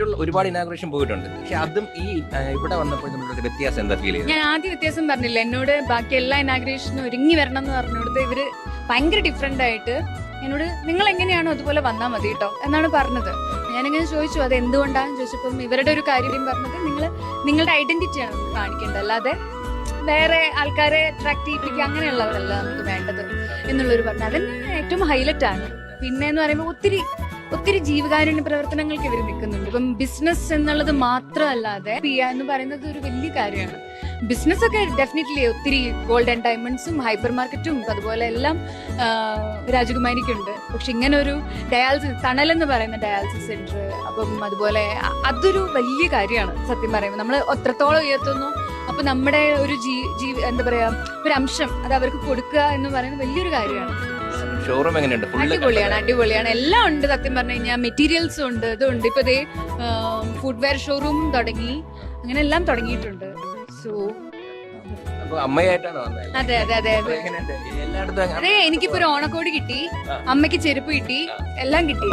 ഒരുപാട് ഇനാഗ്രേഷൻ പോയിട്ടുണ്ട്. പക്ഷെ അതും ഈ ഇവിടെ വന്നപ്പോൾ നമ്മുടെ വ്യത്യാസം എന്താ ഫീൽ ചെയ്തത്? ഞാൻ ആദ്യം വ്യത്യാസം പറഞ്ഞില്ല, എന്നോട് ബാക്കി എല്ലാ ഇനാഗ്രേഷനും ഒരുങ്ങി വരണം എന്ന് പറഞ്ഞുകൊടുത്ത് ഇവര് ഭയങ്കര ഡിഫറെന്റ് ആയിട്ട് എന്നോട് നിങ്ങൾ എങ്ങനെയാണോ അതുപോലെ വന്നാൽ മതി കേട്ടോ എന്നാണ് പറഞ്ഞത്. ഞാനിങ്ങനെ ചോദിച്ചു അത് എന്തുകൊണ്ടാന്ന് ചോദിച്ചപ്പം ഇവരുടെ ഒരു കാര്യം പറഞ്ഞത് നിങ്ങളുടെ ഐഡന്റിറ്റിയാണ് നമുക്ക് കാണിക്കേണ്ടത്, അല്ലാതെ വേറെ ആൾക്കാരെ അട്രാക്ട് ചെയ്യിപ്പിക്കുക അങ്ങനെയുള്ളവരല്ല നമുക്ക് വേണ്ടത് എന്നുള്ളൊരു പറഞ്ഞു. അതന്നെ ഏറ്റവും ഹൈലൈറ്റ് ആണ്. പിന്നെ എന്ന് പറയുമ്പോൾ ഒത്തിരി ജീവകാരുണ്യ പ്രവർത്തനങ്ങൾക്ക് ഇവർ നിൽക്കുന്നുണ്ട്. ഇപ്പം ബിസിനസ് എന്നുള്ളത് മാത്രമല്ലാതെ എന്ന് പറയുന്നത് ഒരു വലിയ കാര്യമാണ്. ബിസിനസ് ഒക്കെ ഡെഫിനറ്റ്ലി ഒത്തിരി ഗോൾഡ് ആൻഡ് ഡയമണ്ട്സും ഹൈപ്പർ മാർക്കറ്റും അതുപോലെ എല്ലാം രാജകുമാരിക്കുണ്ട്. പക്ഷെ ഇങ്ങനെ ഒരു ഡയാലിസിസ് തണലെന്ന് പറയുന്ന ഡയാലിസിസ് സെന്റർ, അപ്പം അതുപോലെ അതൊരു വലിയ കാര്യമാണ് സത്യം പറയുമ്പോൾ. നമ്മൾ എത്രത്തോളം ഉയർത്തുന്നു അപ്പൊ നമ്മുടെ ഒരു എന്താ പറയാ ഒരു അംശം അത് അവർക്ക് കൊടുക്കുക എന്ന് പറയുന്നത് വലിയൊരു കാര്യമാണ്. ഷോറൂം എങ്ങനെയുണ്ട്? അടിപൊളിയാണ്. എല്ലാം ഉണ്ട് സത്യം പറഞ്ഞു കഴിഞ്ഞാൽ. മെറ്റീരിയൽസും ഉണ്ട്, ഇതുണ്ട്. ഇപ്പൊ ദേ ഫുഡ്വെയർ ഷോറൂം തുടങ്ങി, അങ്ങനെ എല്ലാം തുടങ്ങിയിട്ടുണ്ട്. സോ അമ്മയായിട്ടാണ് വന്നത്. അതെ എനിക്കിപ്പോ ഒരു ഓണക്കോടി കിട്ടി, അമ്മയ്ക്ക് ചെരുപ്പ് കിട്ടി, എല്ലാം കിട്ടി.